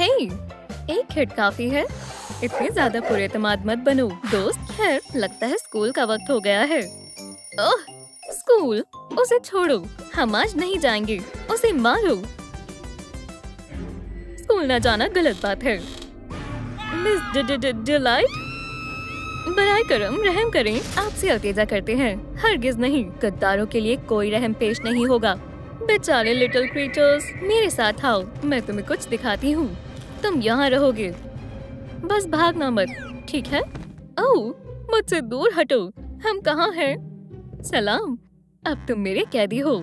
हे, एक हिट काफी है। इतनी ज्यादा पुरएतमाद मत बनो दोस्त। खैर, लगता है स्कूल का वक्त हो गया है। ओह, स्कूल, उसे छोड़ो। हम आज नहीं जाएंगे। उसे मारो। स्कूल न जाना गलत बात है। मिस डिलाइट, बराए करम रहम करें, आपसे अल्तेजा करते हैं। हरगिज नहीं, गद्दारों के लिए कोई रहम पेश नहीं होगा। बेचारे लिटिल क्रीचर्स, मेरे साथ आओ, मैं तुम्हें कुछ दिखाती हूँ। तुम यहाँ रहोगे, बस भागना मत, ठीक है? ओह, मुझसे दूर हटो। हम कहाँ हैं? सलाम, अब तुम मेरे कैदी हो।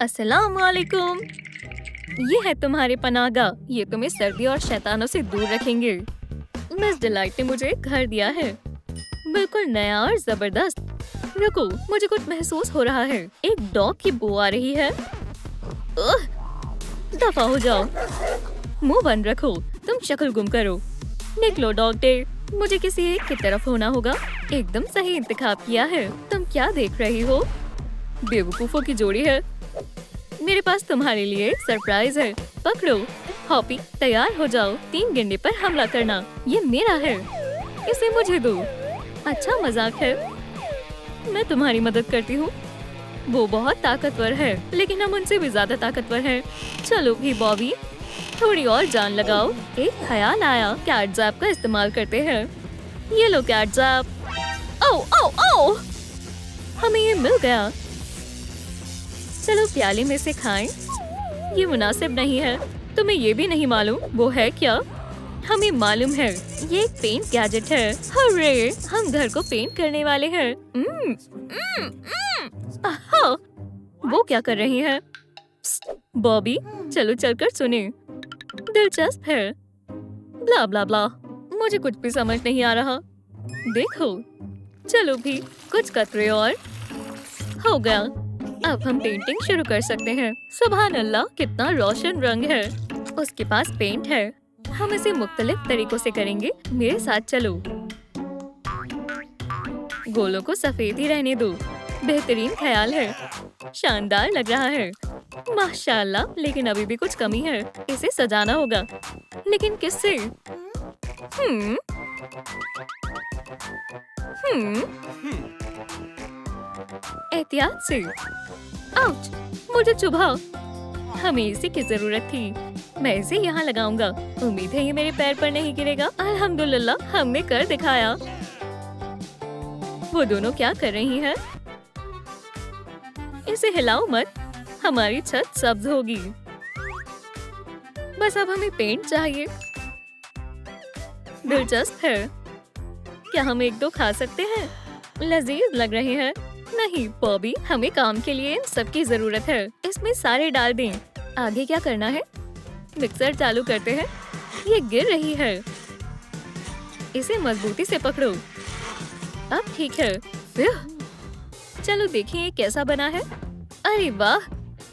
अस्सलाम वालेकुम। ये है तुम्हारे पनागा। ये तुम्हें सर्दी और शैतानों से दूर रखेंगे। मिस डिलाइट ने मुझे घर दिया है, बिल्कुल नया और जबरदस्त। रुको, मुझे कुछ महसूस हो रहा है। एक डॉग की बू आ रही है। दफा हो जाओ। मुंह बंद रखो। तुम शक्ल गुम करो। निकलो डॉग डे। मुझे किसी एक की तरफ होना होगा। एकदम सही इंतखाब किया है। तुम क्या देख रही हो? बेवकूफों की जोड़ी है। मेरे पास तुम्हारे लिए एक सरप्राइज है। पकड़ो। हॉपी, तैयार हो जाओ। 3 गेंडे पर हमला करना। ये मेरा है, इसे मुझे दो। अच्छा मजाक है। मैं तुम्हारी मदद करती हूँ। वो बहुत ताकतवर है, लेकिन हम उनसे भी ज्यादा ताकतवर हैं। चलो भी बॉबी, थोड़ी और जान लगाओ। एक ख्याल आया, कैट ज़ैप का इस्तेमाल करते हैं। ये लो कैट ज़ैप। ओह ओह ओह, हमें ये मिल गया। चलो प्याले में से खाएं। ये मुनासिब नहीं है। तुम्हें ये भी नहीं मालूम वो है क्या? हमें मालूम है, ये एक पेंट गैजेट है। हर्रे, हम घर को पेंट करने वाले हैं। आहा, वो क्या कर रही है? बॉबी, चलो चलकर सुने। दिलचस्प है। ब्ला ब्ला ब्ला, मुझे कुछ भी समझ नहीं आ रहा। देखो, चलो भी कुछ कतरे और हो गया। अब हम पेंटिंग शुरू कर सकते हैं। सुभान अल्लाह, कितना रोशन रंग है। उसके पास पेंट है। हम इसे मुख्तलिफ तरीकों से करेंगे। मेरे साथ चलो। गोलों को सफेद ही रहने दो। बेहतरीन ख्याल है। शानदार लग रहा है। माशाल्लाह, लेकिन अभी भी कुछ कमी है। इसे सजाना होगा, लेकिन किससे? एहतियात से। आउच, मुझे चुभा। हमें इसे की जरूरत थी। मैं इसे यहाँ लगाऊंगा। उम्मीद है ये मेरे पैर पर नहीं गिरेगा। अल्हम्दुलिल्लाह, हमने कर दिखाया। वो दोनों क्या कर रही हैं? इसे हिलाओ मत, हमारी छत सब्ज होगी। बस अब हमें पेंट चाहिए। दिलचस्प है। क्या हम 1-2 खा सकते हैं? लजीज लग रहे हैं। नहीं बॉबी, हमें काम के लिए इन सब की जरूरत है। इसमें सारे डाल दें। आगे क्या करना है? मिक्सर चालू करते हैं। ये गिर रही है। इसे मजबूती से पकड़ो। अब ठीक है। चलो देखें ये कैसा बना है। अरे वाह,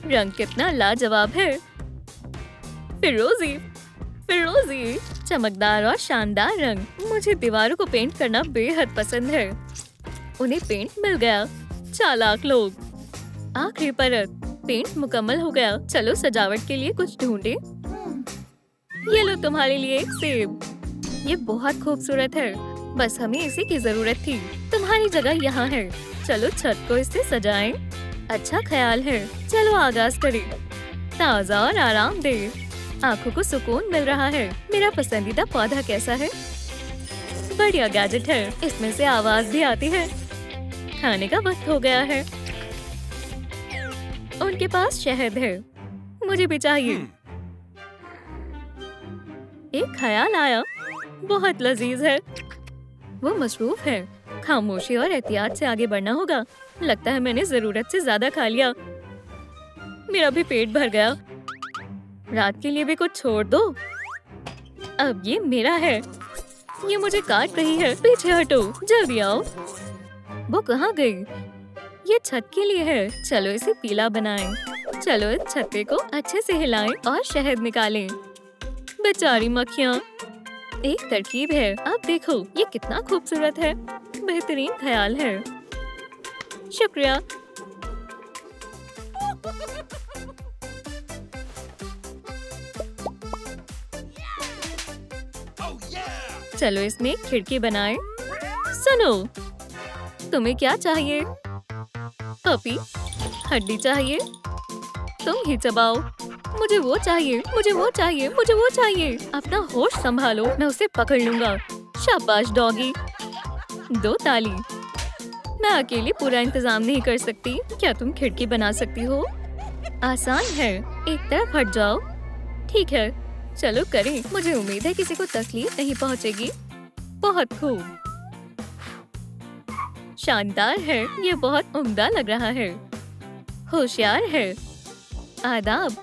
रंग कितना लाजवाब है। फिरोजी, फिरोजी, चमकदार और शानदार रंग। मुझे दीवारों को पेंट करना बेहद पसंद है। उन्हें पेंट मिल गया। चालाक लोग। आखिरी परत, पेंट मुकम्मल हो गया। चलो सजावट के लिए कुछ ढूंढे। ये लो तुम्हारे लिए एक सेब। ये बहुत खूबसूरत है। बस हमें इसी की जरूरत थी। तुम्हारी जगह यहाँ है। चलो छत को इससे सजाएं। अच्छा ख्याल है। चलो आगाज करें। ताज़ा और आरामदेह। आँखों को सुकून मिल रहा है। मेरा पसंदीदा पौधा कैसा है? बढ़िया गैजेट है। इसमें से आवाज भी आती है। खाने का वक्त हो गया है। उनके पास शहद है। मुझे भी चाहिए। एक ख्याल आया, बहुत लजीज है। वो मशरूफ है। खामोशी और एहतियात से आगे बढ़ना होगा। लगता है मैंने जरूरत से ज्यादा खा लिया। मेरा भी पेट भर गया। रात के लिए भी कुछ छोड़ दो। अब ये मेरा है। ये मुझे काट रही है। पीछे हटो, जल्दी आओ। वो कहाँ गई? ये छत के लिए है। चलो इसे पीला बनाएं। चलो इस छत्ते को अच्छे से हिलाएं और शहद निकालें। बेचारी मक्खियाँ। एक तरकीब है। अब देखो ये कितना खूबसूरत है। बेहतरीन ख्याल है। शुक्रिया। चलो इसमें खिड़की बनाएं। सुनो, तुम्हें क्या चाहिए? पपी, हड्डी चाहिए? तुम ही चबाओ। मुझे वो चाहिए, मुझे वो चाहिए, मुझे वो चाहिए। अपना होश संभालो, मैं उसे पकड़ लूंगा। शाबाश डॉगी। 2 ताली। मैं अकेली पूरा इंतजाम नहीं कर सकती। क्या तुम खिड़की बना सकती हो? आसान है, एक तरफ हट जाओ। ठीक है, चलो करें। मुझे उम्मीद है किसी को तकलीफ नहीं पहुंचेगी। बहुत खूब, शानदार है। ये बहुत उम्दा लग रहा है। होशियार है। आदाब,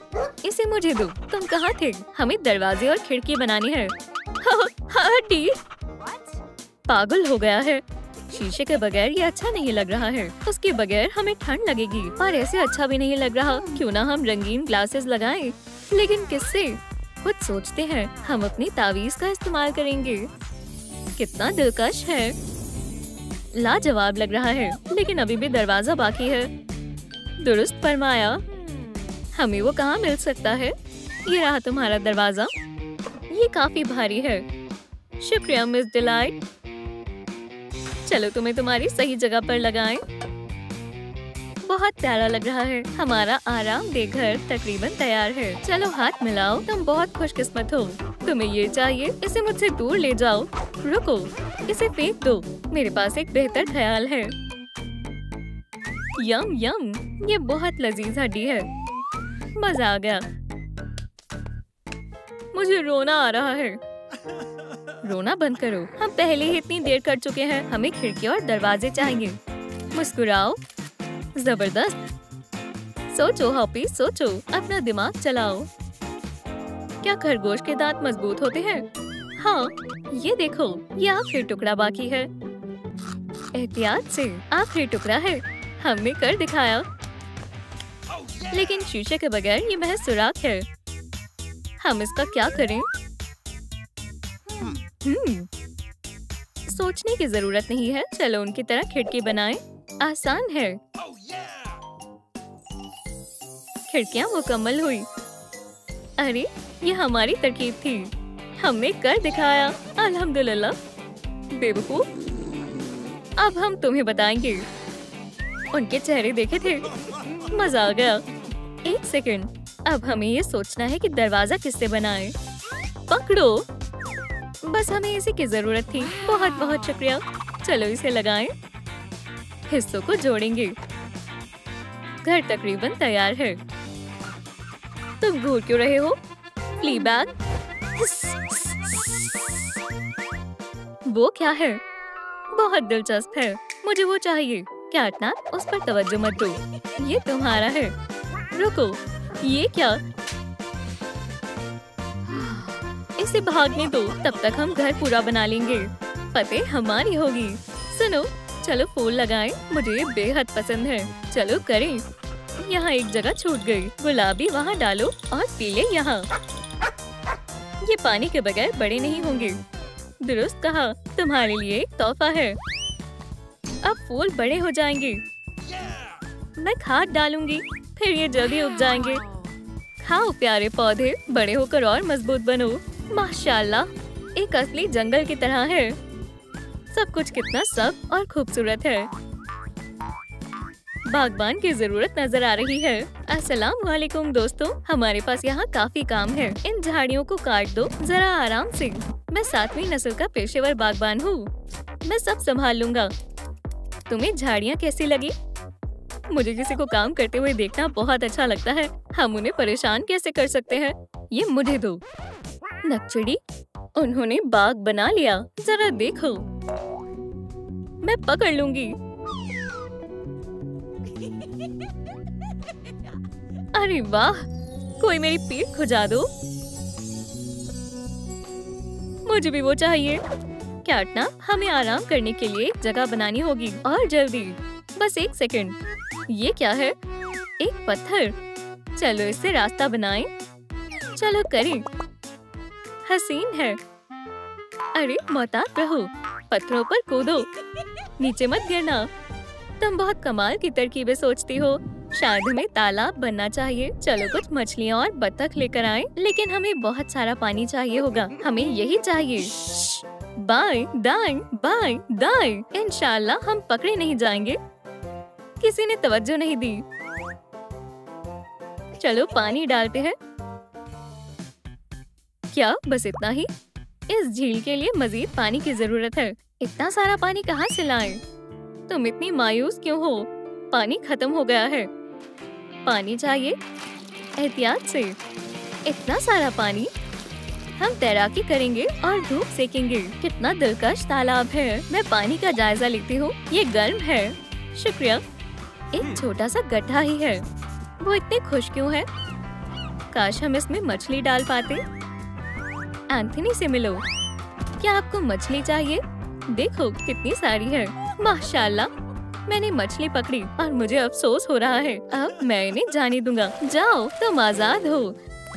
इसे मुझे दो। तुम कहाँ थे? हमें दरवाजे और खिड़की बनानी है। हड्डी पागल हो गया है। शीशे के बगैर ये अच्छा नहीं लग रहा है। उसके बगैर हमें ठंड लगेगी और ऐसे अच्छा भी नहीं लग रहा। क्यों ना हम रंगीन ग्लासेस लगाएं? लेकिन किससे? कुछ सोचते हैं। हम अपनी तावीज का इस्तेमाल करेंगे। कितना दिलकश है। लाजवाब लग रहा है, लेकिन अभी भी दरवाजा बाकी है। दुरुस्त फरमाया। हमें वो कहाँ मिल सकता है? ये रहा तुम्हारा दरवाजा। ये काफी भारी है। शुक्रिया मिस डिलाइट। चलो तुम्हें तुम्हारी सही जगह पर लगाएं। बहुत प्यारा लग रहा है। हमारा आरामदेह घर तकरीबन तैयार है। चलो हाथ मिलाओ। तुम बहुत खुशकिस्मत हो। तुम्हें ये चाहिए? इसे मुझसे दूर ले जाओ। रुको, इसे फेंक दो। मेरे पास एक बेहतर ख्याल है। यम यम, ये बहुत लजीज हड्डी है। मजा आ गया। मुझे रोना आ रहा है। रोना बंद करो। हम पहले ही इतनी देर कर चुके हैं। हमें खिड़की और दरवाजे चाहिए। मुस्कुराओ। जबरदस्त। सोचो हॉपी, सोचो। अपना दिमाग चलाओ। क्या खरगोश के दांत मजबूत होते हैं? हाँ, ये देखो, ये आखिरी टुकड़ा बाकी है। एहतियात से, आखिरी टुकड़ा है। हमने कर दिखाया। लेकिन शीशे के बगैर ये महज सुराख है। हम इसका क्या करें? सोचने की जरूरत नहीं है। चलो उनकी तरह खिड़की बनाएं। आसान है। खिड़कियां मुकम्मल हुई। अरे, ये हमारी तरकीब थी। हमने कर दिखाया। अल्हम्दुलिल्लाह। बेवकूफ, अब हम तुम्हें बताएंगे। उनके चेहरे देखे थे? मजा आ गया। 1 सेकंड, अब हमें ये सोचना है कि दरवाजा किससे बनाए। पकड़ो। बस हमें इसी की जरूरत थी। बहुत बहुत शुक्रिया। चलो इसे लगाएं। हिस्सों को जोड़ेंगे। घर तकरीबन तैयार है। तुम घूर क्यों रहे हो? फ्लीबैग। वो क्या है? बहुत दिलचस्प है। मुझे वो चाहिए। कैटनैप, उस पर तवज्जो मत दो। ये तुम्हारा है। रुको, ये क्या? इसे भागने दो। तब तक हम घर पूरा बना लेंगे। फतेह हमारी होगी। सुनो, चलो फूल लगाएं। मुझे ये बेहद पसंद है। चलो करें। यहाँ एक जगह छूट गई। गुलाबी वहाँ डालो और पीले यहाँ। ये पानी के बगैर बड़े नहीं होंगे। दुरुस्त कहा। तुम्हारे लिए एक तोहफा है। अब फूल बड़े हो जाएंगे। मैं खाद डालूंगी, फिर ये जल्दी उग जाएंगे। खाओ प्यारे पौधे, बड़े होकर और मजबूत बनो। माशाल्लाह, एक असली जंगल की तरह है। सब कुछ कितना सब और खूबसूरत है। बागबान की जरूरत नजर आ रही है। अस्सलाम वालेकुम दोस्तों, हमारे पास यहाँ काफी काम है। इन झाड़ियों को काट दो जरा आराम से। मैं 7वीं नस्ल का पेशेवर बागबान हूँ। मैं सब संभाल लूंगा। तुम्हें झाड़ियाँ कैसी लगी? मुझे किसी को काम करते हुए देखना बहुत अच्छा लगता है। हम उन्हें परेशान कैसे कर सकते हैं? ये मुझे दो। नकचड़ी, उन्होंने बाग बना लिया। जरा देखो। मैं पकड़ लूंगी। अरे वाह, कोई मेरी पीठ खुजा दो। मुझे भी वो चाहिए। कैटनैप, हमें आराम करने के लिए एक जगह बनानी होगी और जल्दी। बस 1 सेकंड। ये क्या है? एक पत्थर। चलो इससे रास्ता बनाएं। चलो करें। हसीन है। अरे मोहतात रहो, पत्थरों पर कूदो। नीचे मत गिरना। तुम बहुत कमाल की तरकीबें सोचती हो। शायद हमें तालाब बनना चाहिए। चलो कुछ मछलियाँ और बत्तख लेकर आएं। लेकिन हमें बहुत सारा पानी चाहिए होगा। हमें यही चाहिए। बाएं दाएं बाएं दाएं। इंशाल्लाह हम पकड़े नहीं जाएंगे। किसी ने तवज्जो नहीं दी। चलो पानी डालते हैं। क्या बस इतना ही? इस झील के लिए मजीद पानी की जरूरत है। इतना सारा पानी कहाँ से लाएं? तुम इतनी मायूस क्यों हो? पानी खत्म हो गया है। पानी चाहिए, एहतियात से। इतना सारा पानी। हम तैराकी करेंगे और धूप सेकेंगे। कितना दिलकश तालाब है। मैं पानी का जायजा लेती हूँ। ये गर्म है। शुक्रिया। एक छोटा सा गड्ढा ही है। वो इतने खुश क्यों है? काश हम इसमें मछली डाल पाते। एंथनी से मिलो। क्या आपको मछली चाहिए? देखो कितनी सारी है। माशाल्लाह, मैंने मछली पकड़ी और मुझे अफसोस हो रहा है। अब मैं इन्हें जाने दूंगा। जाओ, तुम आजाद हो।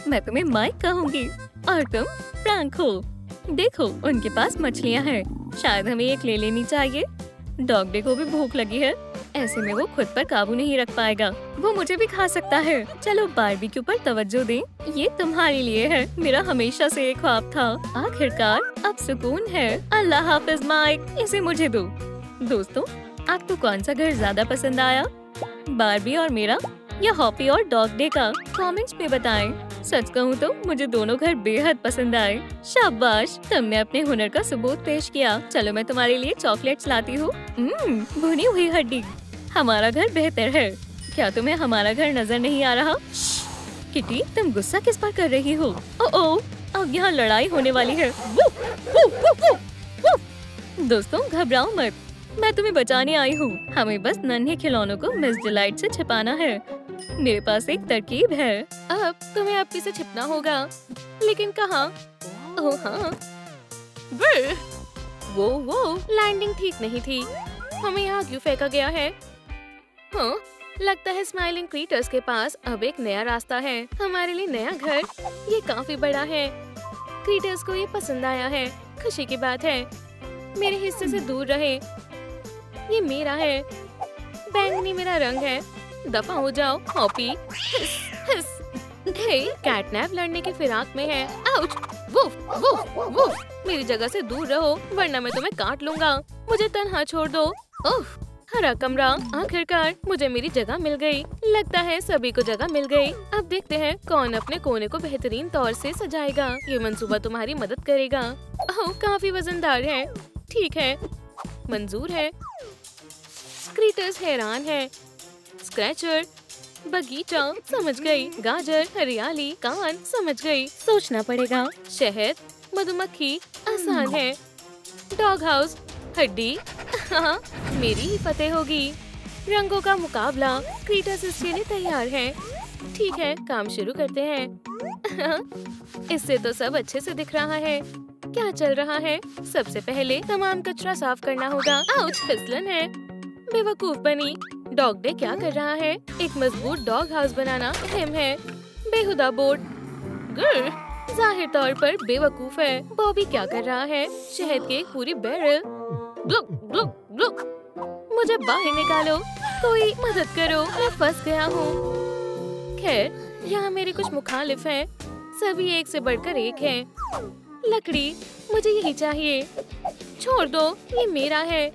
मैं तुम्हें माइक कहूँगी और तुम फ्रैंक हो। देखो उनके पास मछलियाँ हैं। शायद हमें एक ले लेनी चाहिए। डॉग डे को भी भूख लगी है। ऐसे में वो खुद पर काबू नहीं रख पाएगा। वो मुझे भी खा सकता है। चलो बारबेक्यू पर तवज्जो दें। ये तुम्हारे लिए है। मेरा हमेशा से एक ख्वाब था। आखिरकार अब सुकून है। अल्लाह हाफिज माइक, इसे मुझे दो। दोस्तों, आपको कौन सा घर ज्यादा पसंद आया? बारबी और मेरा या हॉपी और डॉग डे का? कमेंट्स में बताएं। सच कहूँ तो मुझे दोनों घर बेहद पसंद आए। शाबाश, तुमने अपने हुनर का सबूत पेश किया। चलो मैं तुम्हारे लिए चॉकलेट्स लाती हूँ। भुनी हुई हड्डी। हमारा घर बेहतर है। क्या तुम्हें हमारा घर नजर नहीं आ रहा? किटी, तुम गुस्सा किस पर कर रही हो? ओह, अब यहाँ लड़ाई होने वाली है। दोस्तों घबराओ मत, मैं तुम्हें बचाने आई हूँ। हमें बस नन्हे खिलौनों को मिस डिलाइट से छिपाना है। मेरे पास एक तरकीब है। अब तुम्हें आपकी से छिपना होगा, लेकिन कहाँ? ओह हाँ, वो लैंडिंग ठीक नहीं थी। हमें यहाँ क्यों फेंका गया है? हाँ, लगता है स्माइलिंग क्रीटर्स के पास अब एक नया रास्ता है। हमारे लिए नया घर। ये काफी बड़ा है। क्रीटर्स को ये पसंद आया है। खुशी की बात है। मेरे हिस्से से दूर रहे। ये मेरा है। बैंगनी मेरा रंग है। दफा हो जाओ हॉपी। हिस, हिस। हे, कैटनैप लड़ने की फिराक में है। आउच! Woof, woof, woof. मेरी जगह से दूर रहो, वरना मैं तुम्हें काट लूंगा। मुझे तन्हा छोड़ दो। ओह, हरा कमरा। आखिरकार मुझे मेरी जगह मिल गई। लगता है सभी को जगह मिल गई। अब देखते हैं कौन अपने कोने को बेहतरीन तौर से सजाएगा। ये मंसूबा तुम्हारी मदद करेगा। ओह, काफी वजनदार है। ठीक है, मंजूर है। क्रीटर्स हैरान है। स्क्रैचर, बगीचा, समझ गई। गाजर, हरियाली, कान, समझ गई। सोचना पड़ेगा। शहद, मधुमक्खी, आसान है। डॉग हाउस, हड्डी। हाँ, मेरी ही फतेह होगी। रंगों का मुकाबला। क्रीटर्स इसके लिए तैयार है। ठीक है, काम शुरू करते हैं। इससे तो सब अच्छे से दिख रहा है। क्या चल रहा है? सबसे पहले तमाम कचरा साफ करना होगा। आउच, फिसलन है। बेवकूफ बनी। डॉग डे क्या कर रहा है? एक मजबूत डॉग हाउस बनाना अहम है। बेहुदा बोर्ड। जाहिर तौर पर बेवकूफ है। बॉबी क्या कर रहा है? शहद की एक पूरी बैरल। ग्लुक ग्लुक ग्लुक। मुझे बाहर निकालो। कोई मदद करो, मैं फंस गया हूँ। खैर, यहाँ मेरे कुछ मुखालिफ हैं। सभी एक से बढ़कर एक हैं। लकड़ी, मुझे यही चाहिए। छोड़ दो, ये मेरा है।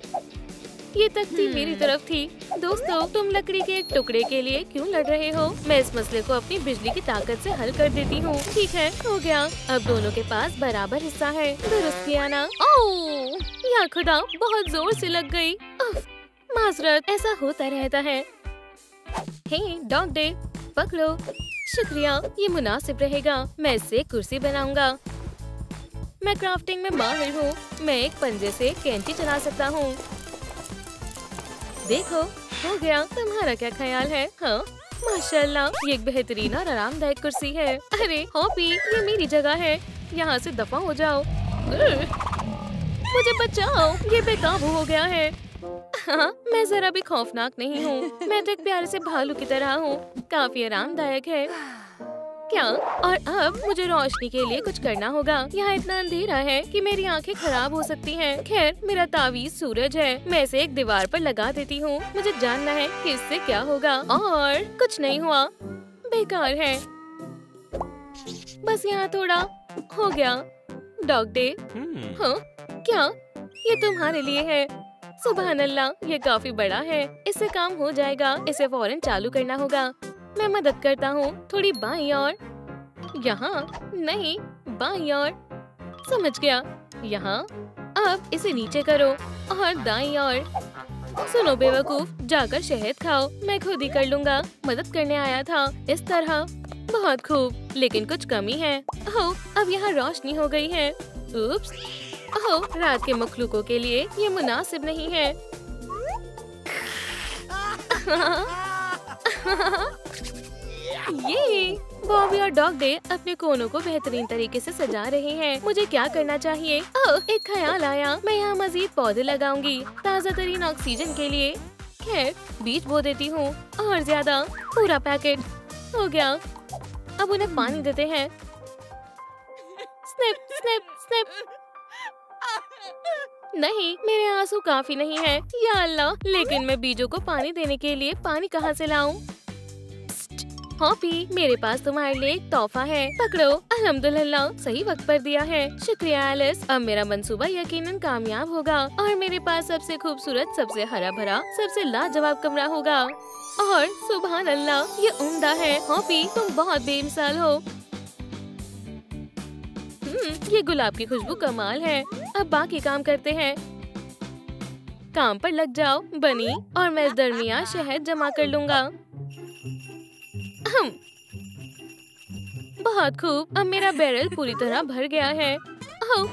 ये तख्ती मेरी तरफ थी। दोस्तों, तुम लकड़ी के एक टुकड़े के लिए क्यों लड़ रहे हो? मैं इस मसले को अपनी बिजली की ताकत से हल कर देती हूँ। ठीक है, हो गया। अब दोनों के पास बराबर हिस्सा है। दुरुस्त किया ना? ओह, या खुदा, बहुत जोर से लग गई। माजरत, ऐसा होता रहता है। हे डॉग डे, पकड़ो। शुक्रिया, ये मुनासिब रहेगा। मैं इससे कुर्सी बनाऊंगा। मैं क्राफ्टिंग में माहिर हूँ। मैं एक पंजे से कैंची चला सकता हूँ। देखो, हो गया। तुम्हारा क्या ख्याल है? हाँ, माशाल्लाह, ये एक बेहतरीन और आरामदायक कुर्सी है। अरे हॉपी, ये मेरी जगह है। यहाँ से दफा हो जाओ। मुझे बचाओ, ये बेकाबू हो गया है। हाँ, मैं जरा भी खौफनाक नहीं हूँ। मैं तो एक प्यारे से भालू की तरह हूँ। काफी आरामदायक है। क्या? और अब मुझे रोशनी के लिए कुछ करना होगा। यहाँ इतना अंधेरा है कि मेरी आंखें खराब हो सकती हैं। खैर, मेरा तावीज सूरज है। मैं इसे एक दीवार पर लगा देती हूँ। मुझे जानना है कि इससे क्या होगा। और कुछ नहीं हुआ। बेकार है। बस यहाँ थोड़ा हो गया। Dog day. हाँ क्या? ये तुम्हारे लिए है। सुभान अल्लाह, ये काफी बड़ा है। इससे काम हो जाएगा। इसे फौरन चालू करना होगा। मैं मदद करता हूँ। थोड़ी बाईं ओर। यहाँ नहीं, बाईं ओर। समझ गया। यहाँ। अब इसे नीचे करो और दाईं ओर। सुनो बेवकूफ, जाकर शहद खाओ। मैं खुद ही कर लूँगा। मदद करने आया था। इस तरह। बहुत खूब, लेकिन कुछ कमी है। ओह, अब यहाँ रोशनी हो गई है। उप्स। ओह, रात के मखलूकों के लिए ये मुनासिब नहीं है। ये बॉबी और डॉग डे अपने कोनों को बेहतरीन तरीके से सजा रहे हैं। मुझे क्या करना चाहिए? ओह, एक ख्याल आया। मैं यहाँ मजीद पौधे लगाऊंगी ताज़ा तरीन ऑक्सीजन के लिए। खैर, बीज बो देती हूँ और ज्यादा। पूरा पैकेट हो गया। अब उन्हें पानी देते हैं। Snip snip snip. नहीं, मेरे आंसू काफी नहीं है। या अल्लाह, लेकिन मैं बीजों को पानी देने के लिए पानी कहाँ से लाऊं? हॉपी, मेरे पास तुम्हारे लिए एक तोहफा है। पकड़ो। अल्हम्दुलिल्लाह, सही वक्त पर दिया है। शुक्रिया एलिस। अब मेरा मंसूबा यकीनन कामयाब होगा और मेरे पास सबसे खूबसूरत, सबसे हरा भरा, सबसे लाजवाब कमरा होगा। और सुभान अल्लाह, ये उम्दा है। हॉपी, तुम बहुत बेमिसाल हो। ये गुलाब की खुशबू कमाल है। अब बाकी काम करते हैं। काम पर लग जाओ बनी, और मैं इस दरमियान शहद जमा कर लूंगा। बहुत खूब। अब मेरा बैरल पूरी तरह भर गया है। ओह,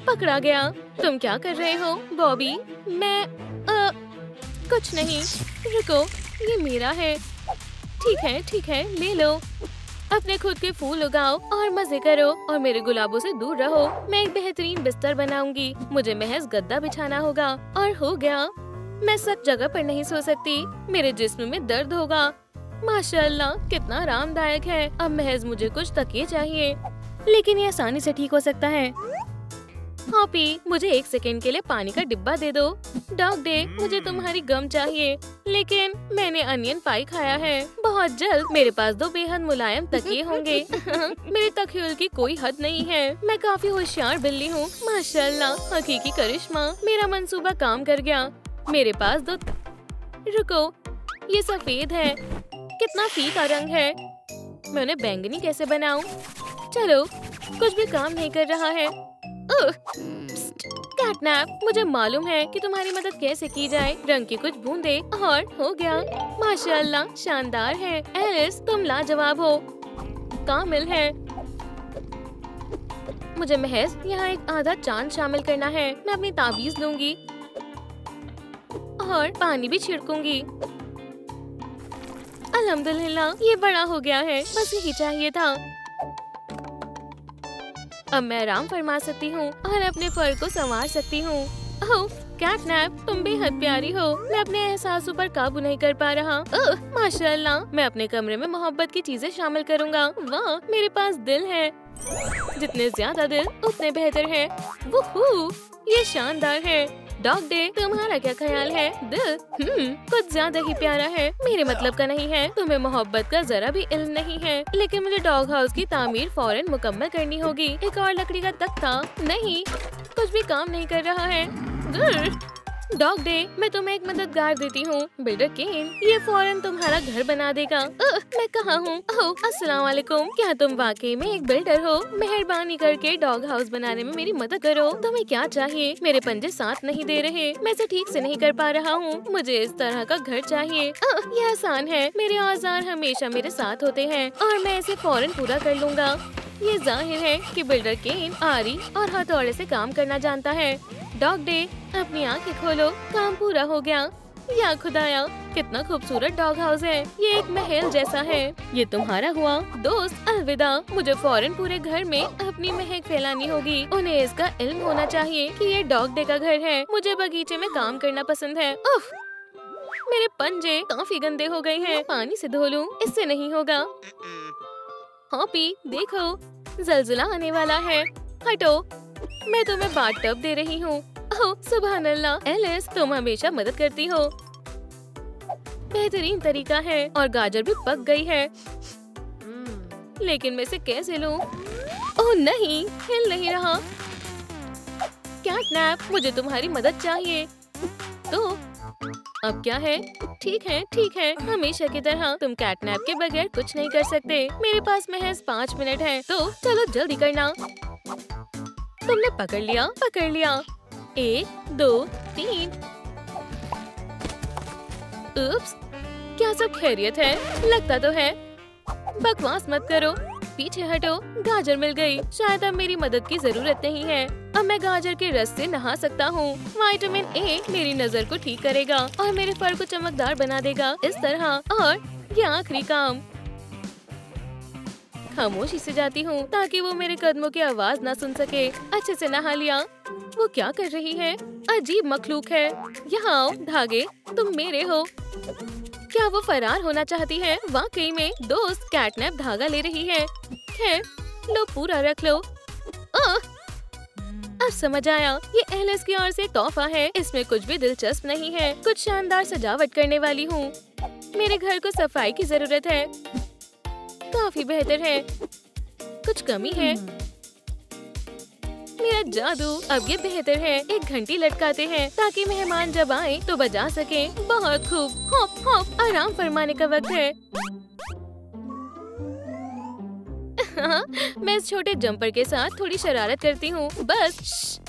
पकड़ा गया। तुम क्या कर रहे हो बॉबी? मैं कुछ नहीं। रुको, ये मेरा है। ठीक है, ले लो। अपने खुद के फूल उगाओ और मजे करो और मेरे गुलाबों से दूर रहो। मैं एक बेहतरीन बिस्तर बनाऊंगी। मुझे महज गद्दा बिछाना होगा और हो गया। मैं सख्त जगह पर नहीं सो सकती। मेरे जिस्म में दर्द होगा। माशाअल्लाह, कितना आरामदायक है। अब महज मुझे कुछ तकिए चाहिए, लेकिन ये आसानी से ठीक हो सकता है। हॉपी, मुझे 1 सेकंड के लिए पानी का डिब्बा दे दो। डॉग डे, मुझे तुम्हारी गम चाहिए, लेकिन मैंने अनियन पाई खाया है। बहुत जल्द मेरे पास 2 बेहद मुलायम तकिए होंगे। मेरे तखियुल की कोई हद नहीं है। मैं काफी होशियार बिल्ली हूँ। माशाअल्लाह, हकीकी करिश्मा। मेरा मंसूबा काम कर गया। मेरे पास 2 रुको, ये सफेद है। कितना फीका रंग है। मैं उन्हें बैंगनी कैसे बनाऊं? चलो, कुछ भी काम नहीं कर रहा है। कैटनैप, मुझे मालूम है कि तुम्हारी मदद कैसे की जाए। रंग की कुछ बूंदे और हो गया। माशाअल्लाह, शानदार है। एलिस, तुम लाजवाब हो। कामिल है। मुझे महज यहाँ एक आधा चांद शामिल करना है। मैं अपनी ताबीज लूंगी और पानी भी छिड़कूंगी। अल्हम्दुलिल्लाह, ये बड़ा हो गया है। बस यही चाहिए था। अब मैं आराम फरमा सकती हूँ और अपने फर को संवार सकती हूँ। ओह, कैटनैप, तुम बेहद प्यारी हो। मैं अपने एहसासों पर काबू नहीं कर पा रहा। माशाअल्लाह, मैं अपने कमरे में मोहब्बत की चीजें शामिल करूँगा। वाह, मेरे पास दिल है। जितने ज्यादा दिल उतने बेहतर है। वूहू, ये शानदार है। डॉग डे, तुम्हारा क्या ख्याल है? दिल कुछ ज्यादा ही प्यारा है। मेरे मतलब का नहीं है। तुम्हें मोहब्बत का जरा भी इल्म नहीं है। लेकिन मुझे डॉग हाउस की तामीर फौरन मुकम्मल करनी होगी। एक और लकड़ी का तख्ता नहीं, कुछ भी काम नहीं कर रहा है। डॉग डे, मैं तुम्हें एक मददगार देती हूँ। बिल्डर केन, ये फौरन तुम्हारा घर बना देगा। मैं कहाँ हूँ? ओह, अस्सलाम वालेकुम। क्या तुम वाकई में एक बिल्डर हो? मेहरबानी करके डॉग हाउस बनाने में मेरी मदद करो। तुम्हें क्या चाहिए? मेरे पंजे साथ नहीं दे रहे। मैं इसे ठीक से नहीं कर पा रहा हूँ। मुझे इस तरह का घर चाहिए। यह आसान है। मेरे औजार हमेशा मेरे साथ होते हैं और मैं इसे फौरन पूरा कर लूँगा। ये जाहिर है कि बिल्डर केन आरी और हथौड़े से काम करना जानता है। डॉग डे, अपनी आंखें खोलो। काम पूरा हो गया। या खुदाया, कितना खूबसूरत डॉग हाउस है। ये एक महल जैसा है। ये तुम्हारा हुआ। दोस्त, अलविदा। मुझे फौरन पूरे घर में अपनी महक फैलानी होगी। उन्हें इसका इल्म होना चाहिए कि ये डॉग डे का घर है। मुझे बगीचे में काम करना पसंद है। उफ, मेरे पंजे काफी गंदे हो गए हैं। पानी से धो लूं, इससे नहीं होगा। हॉपी, देखो, जलजला आने वाला है। हटो, मैं तुम्हें बाथटब दे रही हूँ। ओह, सुभान अल्लाह। एलिस, तुम हमेशा मदद करती हो। बेहतरीन तरीका है। और गाजर भी पक गई है। लेकिन मैं इसे कैसे लूं? ओह नहीं, हिल नहीं रहा। कैटनैप, मुझे तुम्हारी मदद चाहिए। तो अब क्या है? ठीक है, हमेशा की तरह तुम कैटनैप के बगैर कुछ नहीं कर सकते। मेरे पास महज 5 मिनट है, तो चलो जल्दी करना। तुमने पकड़ लिया। 1 2 3। उप्स, क्या सब खैरियत है? लगता तो है। बकवास मत करो, पीछे हटो। गाजर मिल गई। शायद अब मेरी मदद की जरूरत नहीं है। अब मैं गाजर के रस से नहा सकता हूँ। विटामिन ए मेरी नजर को ठीक करेगा और मेरे फर को चमकदार बना देगा इस तरह। और ये आखिरी काम। खामोशी से जाती हूँ ताकि वो मेरे कदमों की आवाज ना सुन सके। अच्छे से नहा लिया। वो क्या कर रही है? अजीब मखलूक है। यहाँ आओ धागे, तुम मेरे हो। क्या वो फरार होना चाहती है? वाकई में दोस्त कैटनैप धागा ले रही है। खैर, लो पूरा रख लो। अब समझ आया, ये एलिस की ओर से तोहफा है। इसमें कुछ भी दिलचस्प नहीं है। कुछ शानदार सजावट करने वाली हूँ। मेरे घर को सफाई की जरूरत है। काफी बेहतर है। कुछ कमी है। मेरा जादू, अब ये बेहतर है। एक घंटी लटकाते हैं ताकि मेहमान जब आए तो बजा सके। बहुत खूब। हॉप हॉप, आराम फरमाने का वक्त है। मैं इस छोटे जंपर के साथ थोड़ी शरारत करती हूँ, बस।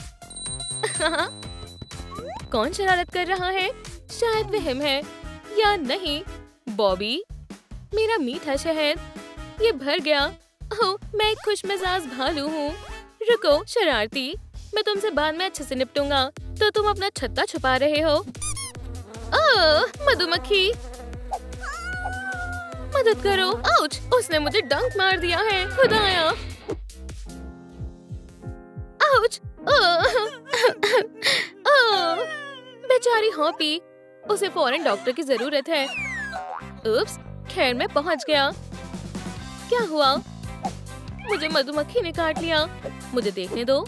कौन शरारत कर रहा है? शायद वहम है या नहीं। बॉबी, मेरा मीठा शहद, ये भर गया। ओह, मैं एक खुशमिजाज भालू हूँ। रुको शरारती, मैं तुमसे बाद में अच्छे से निपटूंगा। तो तुम अपना छत्ता छुपा रहे हो? ओह, मधुमक्खी, मदद करो। आउच, उसने मुझे डंक मार दिया है। खुदाया, आउच। बेचारी हॉपी, उसे फौरन डॉक्टर की जरूरत है। उप्स, खैर मैं पहुंच गया। क्या हुआ? मुझे मधुमक्खी ने काट लिया। मुझे देखने दो।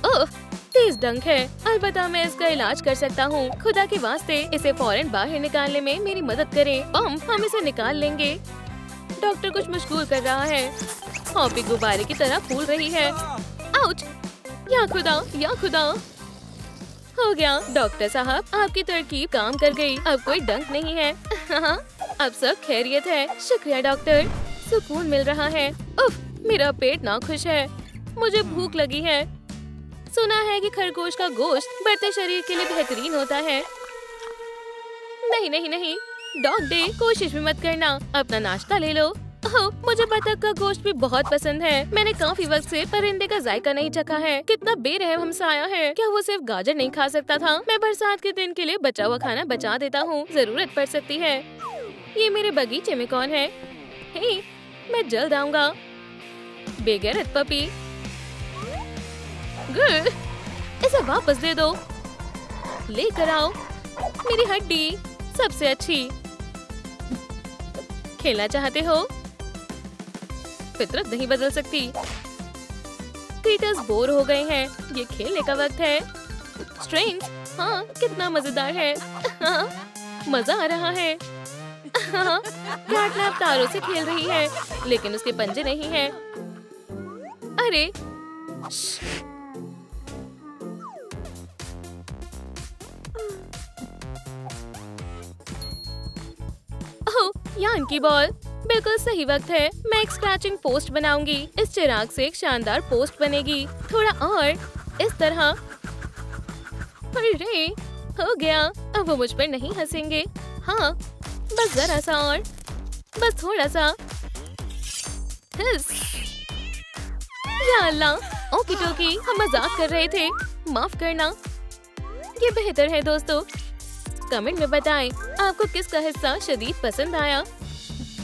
ओह, तेज डंक है। अलबत्ता मैं इसका इलाज कर सकता हूँ। खुदा के वास्ते इसे फौरन बाहर निकालने में मेरी मदद करें। हम इसे निकाल लेंगे। डॉक्टर कुछ मशगूल कर रहा है। हॉपी गुब्बारे की तरह फूल रही है। आउच! या खुदा! हो गया डॉक्टर साहब, आपकी तरकीब काम कर गई। अब कोई डंक नहीं है। अब सब खैरियत है। शुक्रिया डॉक्टर, सुकून मिल रहा है। उफ, मेरा पेट नाखुश है। मुझे भूख लगी है। सुना है कि खरगोश का गोश्त बढ़ते शरीर के लिए बेहतरीन होता है। नहीं, डॉग डे, कोशिश भी मत करना। अपना नाश्ता ले लो। ओह, मुझे बतख का गोश्त भी बहुत पसंद है। मैंने काफी वक्त से परिंदे का जायका नहीं चखा है। कितना बेरहम हमसाया है। क्या वो सिर्फ गाजर नहीं खा सकता था? मैं बरसात के दिन के लिए बचा हुआ खाना बचा देता हूँ, जरूरत पड़ सकती है। ये मेरे बगीचे में कौन है? हे, मैं जल्द आऊंगा। बेगैरत पपी, इसे वापस दे दो। लेकर आओ मेरी हड्डी, सबसे अच्छी। खेलना चाहते हो? फितरत नहीं बदल सकती। क्रीटर्स बोर हो गए हैं। ये खेलने का वक्त है। स्ट्रिंग्स, हाँ, कितना मजेदार है। मजा आ रहा है। कैटनैप तारों से खेल रही है, लेकिन उसके पंजे नहीं हैं। अरे यान की बॉल, बिल्कुल सही वक्त है। मैं एक स्क्रैचिंग पोस्ट बनाऊंगी। इस चिराग से एक शानदार पोस्ट बनेगी। थोड़ा और इस तरह। अरे, हो गया। अब वो मुझ पर नहीं हंसेंगे। हाँ, बस जरा सा और, बस थोड़ा सा। या अल्लाह, ओकी टोकी, हम मजाक कर रहे थे, माफ करना। ये बेहतर है दोस्तों। कमेंट में बताएं आपको किसका हिस्सा शदीद पसंद आया।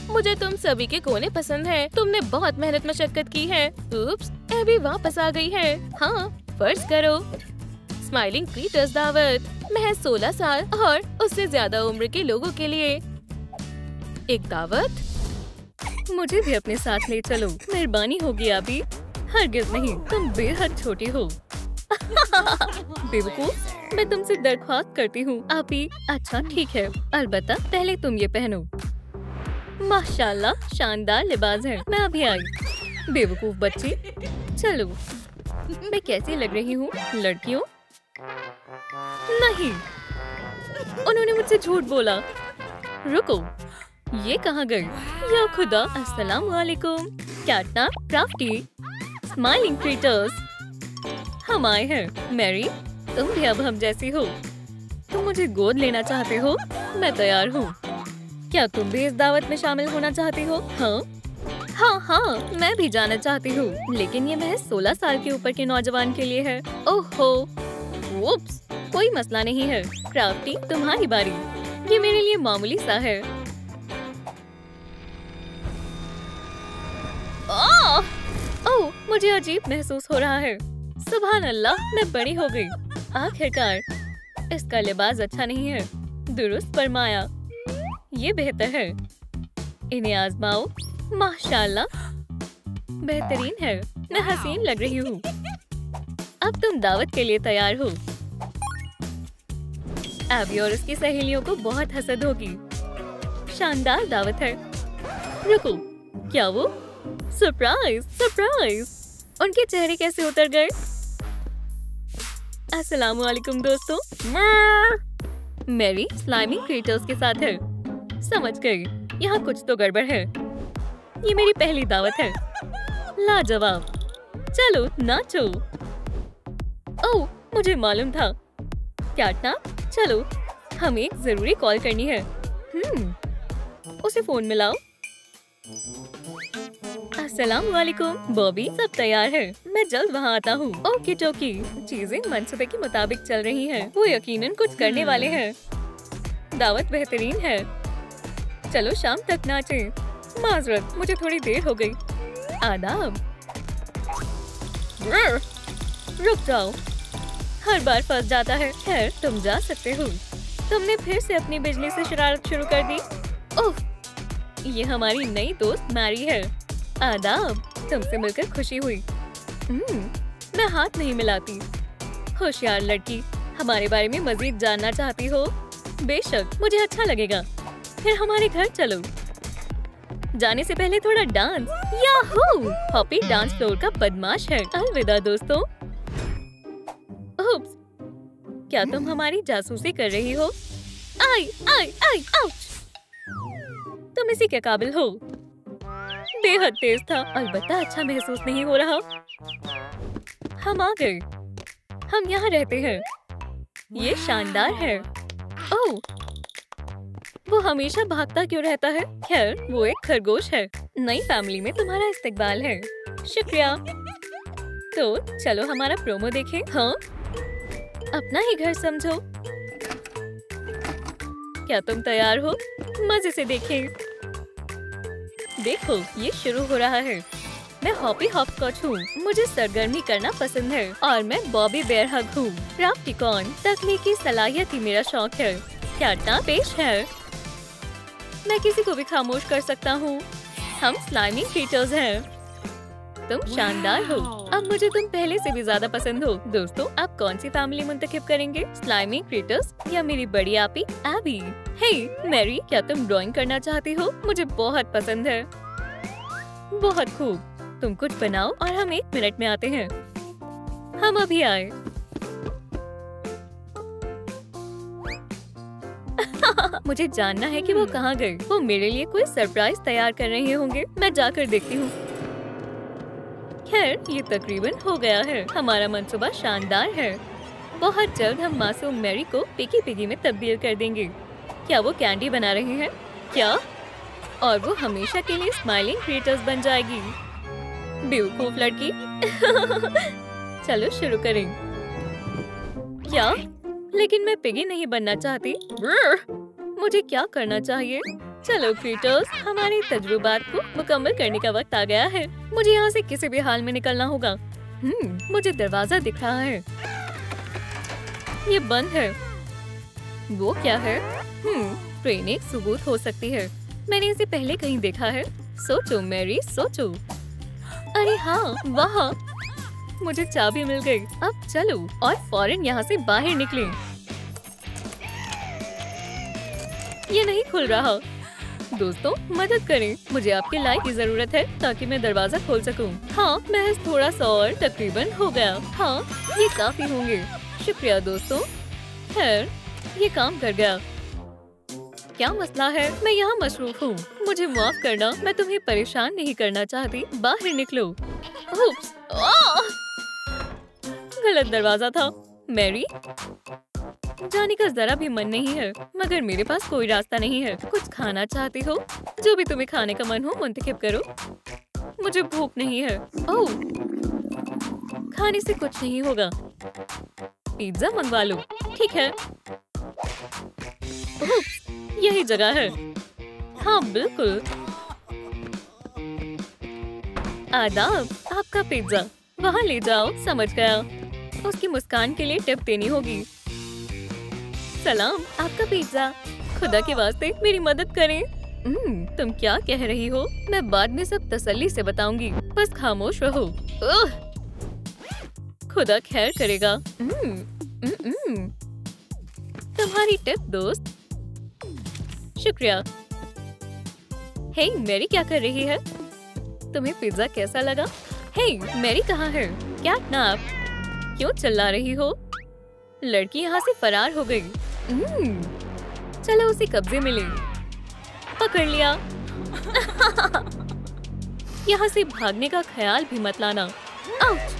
मुझे तुम सभी के कोने पसंद हैं। तुमने बहुत मेहनत मशक्कत की है। उप्स, एबी वापस आ गई है। हाँ, फर्ज करो। स्माइलिंग क्रीटर्स दावत, महज 16 साल और उससे ज्यादा उम्र के लोगों के लिए एक दावत। मुझे भी अपने साथ ले चलो, मेहरबानी होगी अभी। हरगिज नहीं, तुम बेहद छोटी हो। बेवकूफ, मैं तुमसे दरख्वास्त करती हूँ आपी। अच्छा ठीक है, अलबत्ता पहले तुम ये पहनो। माशाल्लाह, शानदार लिबास है। मैं अभी आई। बेवकूफ बच्ची, चलो। मैं कैसी लग रही हूँ लड़कियों? नहीं, उन्होंने मुझसे झूठ बोला। रुको, ये कहाँ गई? या खुदा! अस्सलाम वालेकुम। कैटनैप, क्राफ्टी, स्माइलिंग क्रीटर्स, हम आए हैं। मैरी, तुम भी अब हम जैसी हो। तुम मुझे गोद लेना चाहते हो? मैं तैयार हूँ। क्या तुम भी इस दावत में शामिल होना चाहती हो? हाँ हाँ, मैं भी जाना चाहती हूँ, लेकिन ये महज 16 साल के ऊपर के नौजवान के लिए है। ओहो, उप्स, कोई मसला नहीं है। क्राफ्टी, तुम्हारी बारी। ये मेरे लिए मामूली सा है। ओह, मुझे अजीब महसूस हो रहा है। सुभान अल्लाह, मैं बड़ी हो गई। आखिरकार। इसका लिबास अच्छा नहीं है। दुरुस्त फरमाया, ये बेहतर है। इन्हें आजमाओ। माशाल्लाह, बेहतरीन है। मैं हसीन लग रही हूँ। अब तुम दावत के लिए तैयार हो। एबी और उसकी सहेलियों को बहुत हसद होगी। शानदार दावत है। रुको, क्या वो? Surprise, surprise! उनके चेहरे कैसे उतर गए? अस्सलाम वालेकुम दोस्तों। मैरी स्लाइमिंग क्रीटर्स के साथ है। समझ गई, यहाँ कुछ तो गड़बड़ है। ये मेरी पहली दावत है। लाजवाब। चलो नाचो। ओह, मुझे मालूम था। कैटनैप, चलो, हमें एक जरूरी कॉल करनी है। उसे फोन मिलाओ। अस्सलाम वालेकुम। बॉबी, सब तैयार है। मैं जल्द वहाँ आता हूँ। ओके टोकी। चीजें मंसूबे के मुताबिक चल रही हैं। वो यकीनन कुछ करने वाले हैं। दावत बेहतरीन है। चलो शाम तक नाचें। माजरत, मुझे थोड़ी देर हो गई। आदाब। रुक जाओ, हर बार फंस जाता है। खैर, तुम जा सकते हो। तुमने फिर से अपनी बिजली से शरारत शुरू कर दी। ओह, ये हमारी नई दोस्त मैरी है। आदाब, तुमसे मिलकर खुशी हुई। मैं हाथ नहीं मिलाती। होशियार लड़की, हमारे बारे में मजीद जानना चाहती हो? बेशक, मुझे अच्छा लगेगा। फिर हमारे घर चलो। जाने से पहले थोड़ा dance. Yahoo! Hoppy dance floor का बदमाश है। अलविदा दोस्तों। उप्स, क्या तुम हमारी जासूसी कर रही हो? आई आई आई, आउच! तुम इसी के काबिल हो। बेहद तेज था। अलबत्ता अच्छा महसूस नहीं हो रहा। हम आ गए। हम यहाँ रहते हैं। ये शानदार है। ओह, वो हमेशा भागता क्यों रहता है? खैर, वो एक खरगोश है। नई फैमिली में तुम्हारा इस्तकबाल है। शुक्रिया। तो चलो हमारा प्रोमो देखें। हाँ, अपना ही घर समझो। क्या तुम तैयार हो? मजे से देखें। देखो, ये शुरू हो रहा है। मैं हॉपी हॉपस्कॉच हूँ। मुझे सरगर्मी करना पसंद है और मैं बॉबी बेयर हग हूँ। क्राफ्टिकॉन, तकनीकी सलाहियत ही मेरा शौक है। क्या पेश है? मैं किसी को भी खामोश कर सकता हूँ। हम स्लाइमिंग क्रीटर्स हैं। तुम शानदार हो। अब मुझे तुम पहले से भी ज्यादा पसंद हो। दोस्तों, आप कौन सी फैमिली मुंतखब करेंगे? स्लाइमिंग क्रीटर्स या मेरी बड़ी आपी एबी? हे मैरी, क्या तुम ड्राइंग करना चाहती हो? मुझे बहुत पसंद है। बहुत खूब। तुम कुछ बनाओ और हम 1 मिनट में आते हैं। हम अभी आए। मुझे जानना है कि वो कहाँ गए। वो मेरे लिए कोई सरप्राइज तैयार कर रहे होंगे। मैं जाकर देखती हूँ। खैर, ये तकरीबन हो गया है। हमारा मंसूबा शानदार है। बहुत जल्द हम मासूम मैरी को पिकी पिगी में तब्दील कर देंगे। क्या वो कैंडी बना रहे हैं? क्या? और वो हमेशा के लिए स्माइलिंग क्रिएटर्स बन जाएगी। बेवकूफ लड़की। चलो शुरू करें। क्या? लेकिन मैं पिगी नहीं बनना चाहती। मुझे क्या करना चाहिए? चलो क्रिएटर्स, हमारे तजुर्बात को मुकम्मल करने का वक्त आ गया है। मुझे यहाँ से किसी भी हाल में निकलना होगा। मुझे दरवाजा दिख रहा है। ये बंद है। वो क्या है? ट्रेन एक सबूत हो सकती है। मैंने इसे पहले कहीं देखा है। सोचो मैरी, सोचो। अरे हाँ, वहाँ। मुझे चाबी मिल गई। अब चलो और फौरन यहाँ से बाहर निकलें। ये नहीं खुल रहा। दोस्तों, मदद करें। मुझे आपकी लाइट की जरूरत है ताकि मैं दरवाजा खोल सकूं। हाँ, महज थोड़ा सा और तकरीबन हो गया। हाँ, ये काफी होंगे। शुक्रिया दोस्तों। खैर, ये काम कर गया। क्या मसला है? मैं यहाँ मसरूफ हूँ। मुझे माफ करना, मैं तुम्हें परेशान नहीं करना चाहती। बाहर निकलो। उप्स, गलत दरवाजा था। मैरी, जाने का जरा भी मन नहीं है, मगर मेरे पास कोई रास्ता नहीं है। कुछ खाना चाहती हो? जो भी तुम्हें खाने का मन हो मुंतखब करो। मुझे भूख नहीं है। ओह, खाने से कुछ नहीं होगा। पिज्जा मंगवा लो। ठीक है। उप्स, यही जगह है। हाँ बिल्कुल। आदाब, आपका पिज्जा। वहाँ ले जाओ। समझ गया। उसकी मुस्कान के लिए टिप देनी होगी। सलाम, आपका पिज्जा। खुदा के वास्ते मेरी मदद करें। तुम क्या कह रही हो? मैं बाद में सब तसल्ली से बताऊंगी। बस खामोश रहो। खुदा खैर करेगा। तुम्हारी टिप दोस्त। शुक्रिया। हे, मैरी क्या कर रही है? तुम्हें पिज्जा कैसा लगा? हे, मैरी कहाँ है? कैटनैप, क्यों चिल्ला रही हो? लड़की यहाँ से फरार हो गई। चलो उसे कब्जे में ले। पकड़ लिया। यहाँ से भागने का ख्याल भी मत लाना। आउच!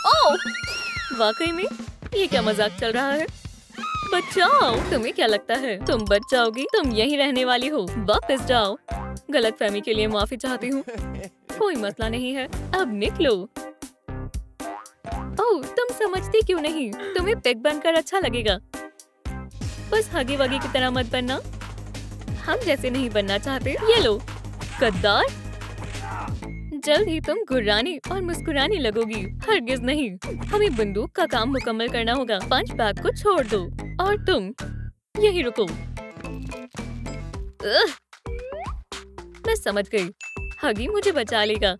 ओह! वाकई में ये क्या मजाक चल रहा है? बचाओ! तुम्हें क्या लगता है तुम बच जाओगी? तुम यहीं रहने वाली हो। वापस जाओ। गलतफहमी के लिए माफी चाहती हूँ। कोई मसला नहीं है। अब निकलो। ओह, तुम समझती क्यों नहीं? तुम्हें पिग बनकर अच्छा लगेगा। बस हगी वगी की तरह मत बनना। हम जैसे नहीं बनना चाहते। ये लो। गद्दार, जल्द ही तुम गुर्राने और मुस्कुराने लगोगी। हरगिज नहीं। हमें बंदूक का काम मुकम्मल करना होगा। पंच बैग को छोड़ दो और तुम यही रुको। मैं समझ गई। हगी मुझे बचा लेगा।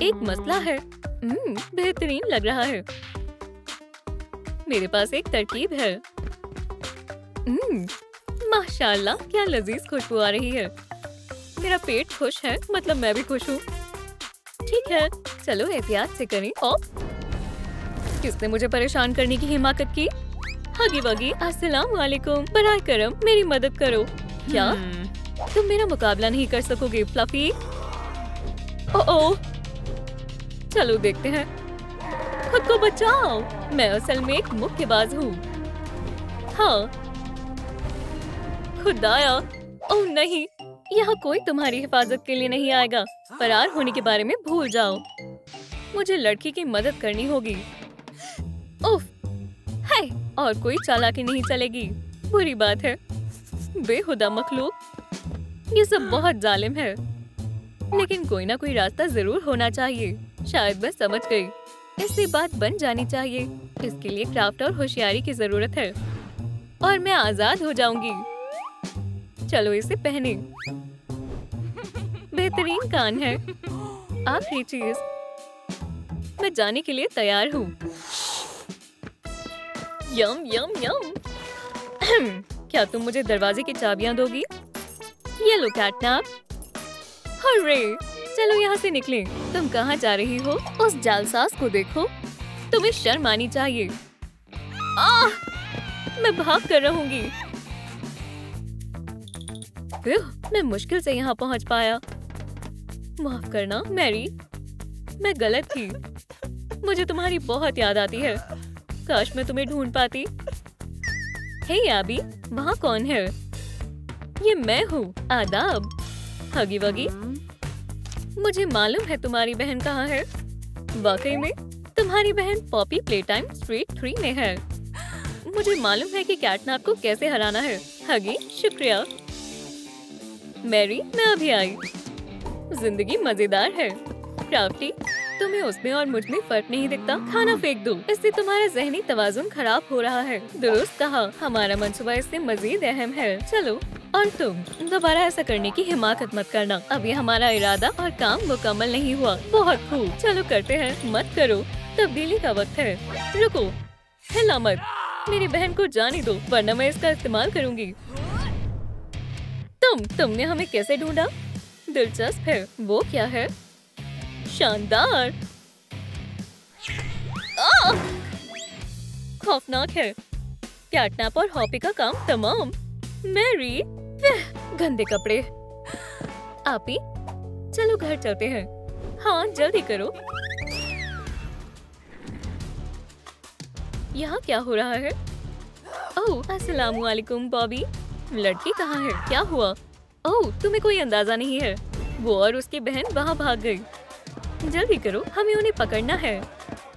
एक मसला है। बेहतरीन लग रहा है। मेरे पास एक तरकीब है। माशाल्लाह, क्या लजीज खुशबू आ रही है। मेरा पेट खुश है, मतलब मैं भी खुश हूँ। ठीक है, चलो एहतियात से करें। किसने मुझे परेशान करने की हिम्मत की? हगी वगी, अस्सलाम वालेकुम। बराए करम मेरी मदद करो। क्या तुम मेरा मुकाबला नहीं कर सकोगे फ्लफी? ओह, चलो देखते हैं। खुद को बचाओ। मैं असल में एक मुक्केबाज हूँ। हाँ, खुदाया। ओह नहीं, यहाँ कोई तुम्हारी हिफाजत के लिए नहीं आएगा। फरार होने के बारे में भूल जाओ। मुझे लड़की की मदद करनी होगी। उफ, है, और कोई चालाकी नहीं चलेगी। बुरी बात है। बेहुदा मखलूक, ये सब बहुत जालिम है। लेकिन कोई ना कोई रास्ता जरूर होना चाहिए। शायद मैं समझ गई। इससे बात बन जानी चाहिए। इसके लिए क्राफ्ट और होशियारी की जरूरत है और मैं आजाद हो जाऊंगी। चलो इसे पहने। बेहतरीन कान है। आखिरी चीज, मैं जाने के लिए तैयार हूँ। यम यम यम। क्या तुम मुझे दरवाजे की चाबियां दोगी? ये लो कैटनैप। हर्रे! चलो यहाँ से निकलें। तुम कहाँ जा रही हो? उस जालसाज को देखो। तुम्हें शर्म आनी चाहिए। मैं भाग कर रहूंगी। मैं मुश्किल से यहाँ पहुँच पाया। माफ करना मैरी, मैं गलत थी। मुझे तुम्हारी बहुत याद आती है। काश मैं तुम्हें ढूंढ पाती। हे एबी, वहाँ कौन है? ये मैं हूँ। आदाब। हगी वगी, मुझे मालूम है तुम्हारी बहन कहाँ है। वाकई में तुम्हारी बहन पॉपी प्लेटाइम स्ट्रीट 3 में है। मुझे मालूम है कि कैटनैप को कैसे हराना है। हगी, शुक्रिया। मैरी, मैं अभी आई। जिंदगी मजेदार है। क्राफ्टी, तुम्हें उसमें और मुझ में फर्क नहीं दिखता। खाना फेंक दो, इससे तुम्हारा जहनी तवाजुन खराब हो रहा है। दुरुस्त कहा, हमारा मंसूबा इससे मजीद अहम है। चलो, और तुम दोबारा ऐसा करने की हिमाकत मत करना। अभी हमारा इरादा और काम मुकम्मल नहीं हुआ। बहुत खूब, चलो करते हैं। मत करो, तब्दीली का वक्त है। रुको, हिला मत। मेरी बहन को जाने दो, वरना मैं इसका इस्तेमाल करूंगी। तुमने हमें कैसे ढूंढा? दिलचस्प है। वो क्या है? शानदार। खौफनाक है। कैटनैप और हॉपी का काम तमाम। मैरी, गंदे कपड़े। आपी, चलो घर चलते हैं। हाँ, जल्दी करो। यहाँ क्या हो रहा है? ओह, अस्सलाम वालेकुम बॉबी। लड़की कहाँ है? क्या हुआ? ओह, तुम्हें कोई अंदाजा नहीं है। वो और उसकी बहन वहाँ भाग गई। जल्दी करो, हमें उन्हें पकड़ना है।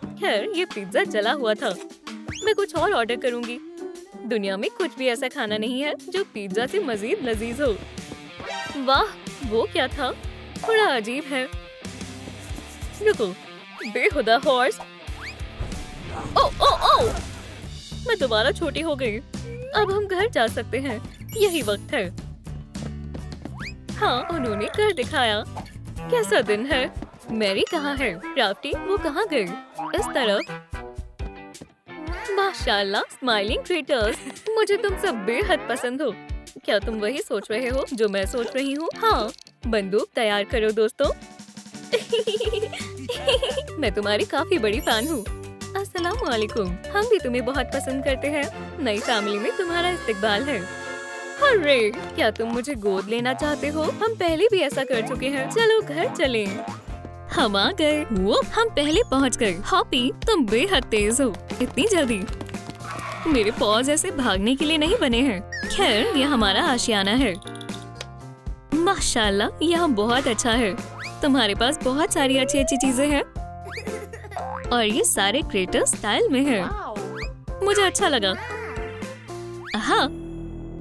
खैर, ये पिज्जा जला हुआ था। मैं कुछ और ऑर्डर करूँगी। दुनिया में कुछ भी ऐसा खाना नहीं है जो पिज्जा से मजीद लजीज हो। वाह, वो क्या था? थोड़ा अजीब है। रुको, बेहुदा हॉर्स। ओह ओह ओह! मैं दोबारा छोटी हो गई। अब हम घर जा सकते हैं। यही वक्त है। हाँ, उन्होंने घर दिखाया। कैसा दिन है? मैरी कहाँ है? क्राफ्टी, वो कहाँ गई? इस तरफ। माशाल्लाह, स्माइलिंग क्रिएटर्स। मुझे तुम सब बेहद पसंद हो। क्या तुम वही सोच रहे हो जो मैं सोच रही हूँ? हाँ, बंदूक तैयार करो दोस्तों। मैं तुम्हारी काफी बड़ी फैन हूँ। अस्सलाम वालेकुम। हम भी तुम्हें बहुत पसंद करते हैं। नई फैमिली में तुम्हारा इस्तकबाल है। अरे, क्या तुम मुझे गोद लेना चाहते हो? हम पहले भी ऐसा कर चुके हैं। चलो घर चलें। हम आ गए। वो हम पहले पहुंच गए। हॉपी, तुम बेहद तेज हो। इतनी जल्दी? मेरे पॉज ऐसे भागने के लिए नहीं बने हैं। खैर, ये हमारा आशियाना है। माशाल्लाह, यहाँ बहुत अच्छा है। तुम्हारे पास बहुत सारी अच्छी अच्छी चीजें हैं और ये सारे क्रिएटर स्टाइल में हैं। मुझे अच्छा लगा। हाँ,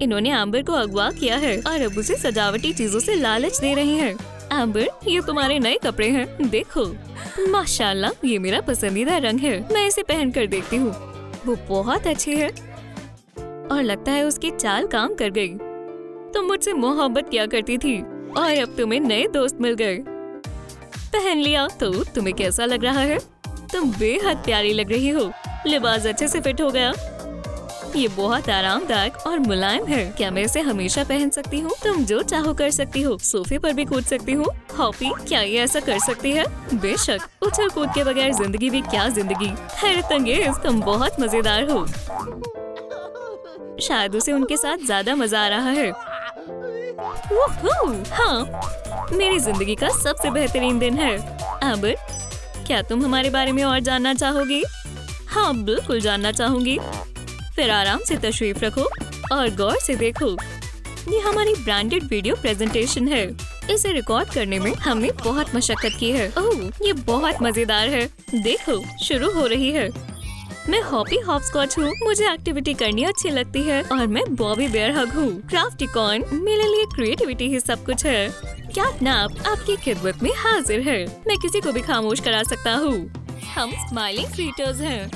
इन्होंने एम्बर को अगवा किया है और अब उसे सजावटी चीजों से लालच दे रही हैं। एम्बर, ये तुम्हारे नए कपड़े हैं। देखो, माशाल्लाह, ये मेरा पसंदीदा रंग है। मैं इसे पहन कर देखती हूँ। वो बहुत अच्छी है और लगता है उसकी चाल काम कर गई। तुम मुझसे मोहब्बत किया करती थी और अब तुम्हें नए दोस्त मिल गए। पहन लिया तो तुम्हें कैसा लग रहा है? तुम बेहद प्यारी लग रही हो। लिबास अच्छे से फिट हो गया। ये बहुत आरामदायक और मुलायम है। क्या मैं इसे हमेशा पहन सकती हूँ? तुम जो चाहो कर सकती हो। सोफे पर भी कूद सकती हूँ। हॉपी, क्या ये ऐसा कर सकती है? बेशक। उछल कूद के बगैर जिंदगी भी क्या जिंदगी। हैरत अंगेज, तुम बहुत मजेदार हो। शायद उसे उनके साथ ज्यादा मजा आ रहा है। हाँ, मेरी जिंदगी का सबसे बेहतरीन दिन है। एम्बर, क्या तुम हमारे बारे में और जानना चाहोगी? हाँ, बिल्कुल जानना चाहूंगी। फिर आराम से तशरीफ रखो और गौर से देखो। ये हमारी ब्रांडेड वीडियो प्रेजेंटेशन है। इसे रिकॉर्ड करने में हमने बहुत मशक्कत की है। ओह, ये बहुत मजेदार है। देखो, शुरू हो रही है। मैं हॉपी हॉपस्कॉच हूँ। मुझे एक्टिविटी करनी अच्छी लगती है और मैं बॉबी बेयर हग हूँ। क्राफ्टी कॉर्न, मेरे लिए क्रिएटिविटी ही सब कुछ है। कैटनैप आपकी खिदमत में हाजिर है। मैं किसी को भी खामोश करा सकता हूँ। हम स्माइलिंग क्रिएटर्स हैं।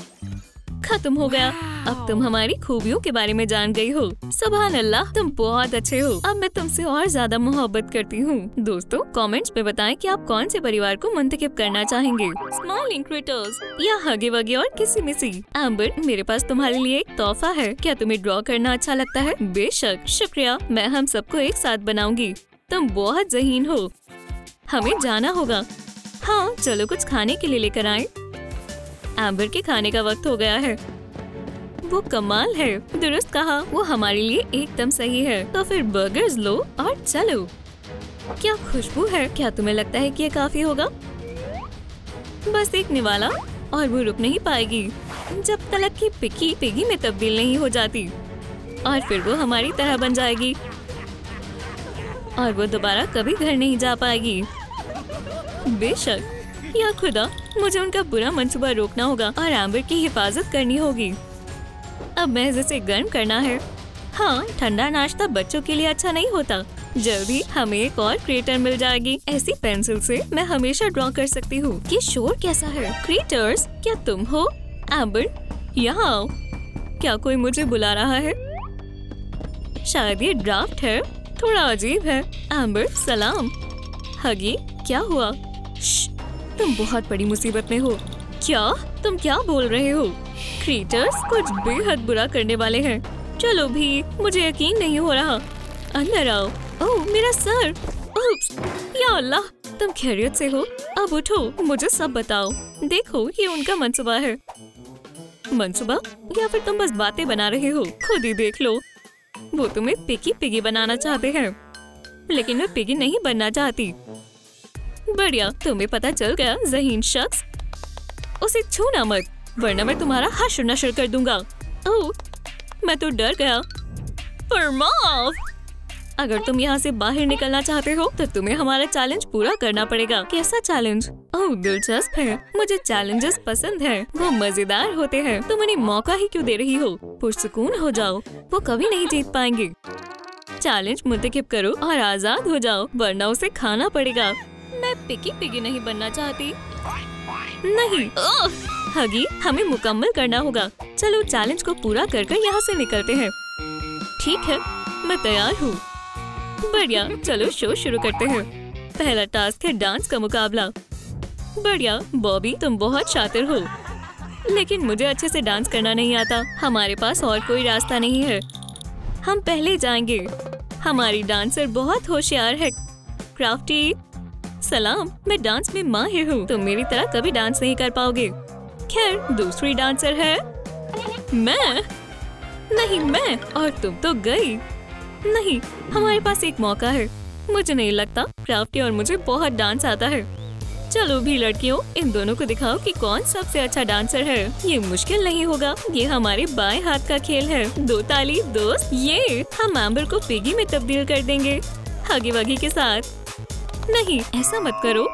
खत्म हो गया। अब तुम हमारी खूबियों के बारे में जान गई हो। सुभान अल्लाह, तुम बहुत अच्छे हो। अब मैं तुमसे और ज्यादा मोहब्बत करती हूँ। दोस्तों, कमेंट्स में बताएं कि आप कौन से परिवार को मुंतखब करना चाहेंगे, स्माइलिंग क्रिएटर्स या हगे वगे और किसी-मिसी। एम्बर, मेरे पास तुम्हारे लिए एक तोहफा है। क्या तुम्हें ड्रॉ करना अच्छा लगता है? बेशक, शुक्रिया। मैं हम सबको एक साथ बनाऊंगी। तुम बहुत ज़हीन हो। हमें जाना होगा। हाँ, चलो कुछ खाने के लिए लेकर आएं। एम्बर के खाने का वक्त हो गया है। वो कमाल है। दुरुस्त कहा, वो हमारे लिए एकदम सही है। तो फिर बर्गर्स लो और चलो। क्या खुशबू है। क्या तुम्हें लगता है कि ये काफी होगा? बस एक निवाला और वो रुक नहीं पाएगी जब तक कि पिकी पिगी में तब्दील नहीं हो जाती। और फिर वो हमारी तरह बन जाएगी और वो दोबारा कभी घर नहीं जा पाएगी। बेशक, या खुदा, मुझे उनका बुरा मंसूबा रोकना होगा और एम्बर की हिफाजत करनी होगी। अब महज इसे गर्म करना है। हाँ, ठंडा नाश्ता बच्चों के लिए अच्छा नहीं होता। जल्दी हमें एक और क्रिएटर मिल जाएगी। ऐसी पेंसिल से मैं हमेशा ड्रॉ कर सकती हूँ। ये शोर कैसा है? क्रिएटर्स, क्या तुम हो? एम्बर, यहाँ आओ। क्या कोई मुझे बुला रहा है? शायद ये ड्राफ्ट है। थोड़ा अजीब है। एम्बर, सलाम। हगी, क्या हुआ? तुम बहुत बड़ी मुसीबत में हो। क्या? तुम क्या बोल रहे हो? क्रिएटर्स कुछ बेहद बुरा करने वाले हैं। चलो भी, मुझे यकीन नहीं हो रहा। अंदर आओ। ओह, मेरा सर। उप्स, या अल्लाह, तुम खैरियत से हो? अब उठो, मुझे सब बताओ। देखो, ये उनका मंसूबा है। मंसूबा या फिर तुम बस बातें बना रहे हो? खुद ही देख लो। वो तुम्हें पिगी पिगी बनाना चाहते हैं, लेकिन मैं पिगी नहीं बनना चाहती। बढ़िया, तुम्हें पता चल गया ज़हीन शख्स। उसे छूना मत, वरना मैं तुम्हारा हश्र नश्र कर दूंगा। ओह, मैं तो डर गया। फरमाओ। अगर तुम यहाँ से बाहर निकलना चाहते हो तो तुम्हें हमारा चैलेंज पूरा करना पड़ेगा। कैसा चैलेंज? ओह, दिलचस्प है। मुझे चैलेंजेस पसंद है, वो मजेदार होते हैं। तुम उन्हें मौका ही क्यों दे रही हो? पुरसुकून हो जाओ, वो कभी नहीं जीत पाएंगे। चैलेंज मुंतखब करो और आजाद हो जाओ, वरना उसे खाना पड़ेगा। मैं पिगी पिगी नहीं बनना चाहती। नहीं। हगी, हमें मुकम्मल करना होगा। चलो चैलेंज को पूरा कर यहाँ से निकलते हैं। ठीक है, मैं तैयार हूँ। बढ़िया, चलो शो शुरू करते हैं। पहला टास्क है डांस का मुकाबला। बढ़िया बॉबी, तुम बहुत शातिर हो, लेकिन मुझे अच्छे से डांस करना नहीं आता। हमारे पास और कोई रास्ता नहीं है, हम पहले जाएंगे। हमारी डांसर बहुत होशियार है। क्राफ्टी, सलाम, मैं डांस में माहिर हूँ। तुम मेरी तरह कभी डांस नहीं कर पाओगे। खैर, दूसरी डांसर है मैं। नहीं मैं, और तुम तो गई। नहीं, हमारे पास एक मौका है। मुझे नहीं लगता क्राफ्टी और मुझे बहुत डांस आता है। चलो भी लड़कियों, इन दोनों को दिखाओ कि कौन सबसे अच्छा डांसर है। ये मुश्किल नहीं होगा, ये हमारे बाएं हाथ का खेल है। 2 ताली दोस्त। ये हम एम्बर को पिगी में तब्दील कर देंगे, हगी वगी के साथ। नहीं, ऐसा मत करो।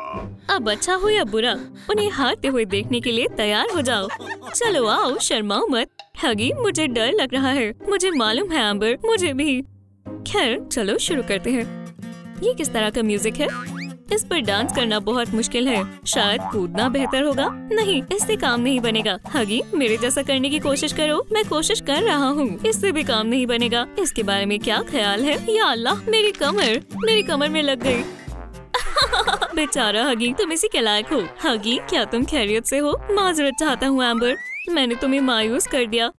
अब अच्छा हो या बुरा, उन्हें हारते हुए देखने के लिए तैयार हो जाओ। चलो आओ, शर्माओ मत। हगी, मुझे डर लग रहा है। मुझे मालूम है एम्बर, मुझे भी। खैर, चलो शुरू करते हैं। ये किस तरह का म्यूजिक है? इस पर डांस करना बहुत मुश्किल है। शायद कूदना बेहतर होगा। नहीं, इससे काम नहीं बनेगा। हगी, मेरे जैसा करने की कोशिश करो। मैं कोशिश कर रहा हूँ, इससे भी काम नहीं बनेगा। इसके बारे में क्या ख्याल है? या अल्लाह, मेरी कमर में लग गई। बेचारा हगी, तुम इसी के लायक हो। हगी, क्या तुम खैरियत से हो? माजरत चाहता हूँ एम्बर, मैंने तुम्हें मायूस कर दिया।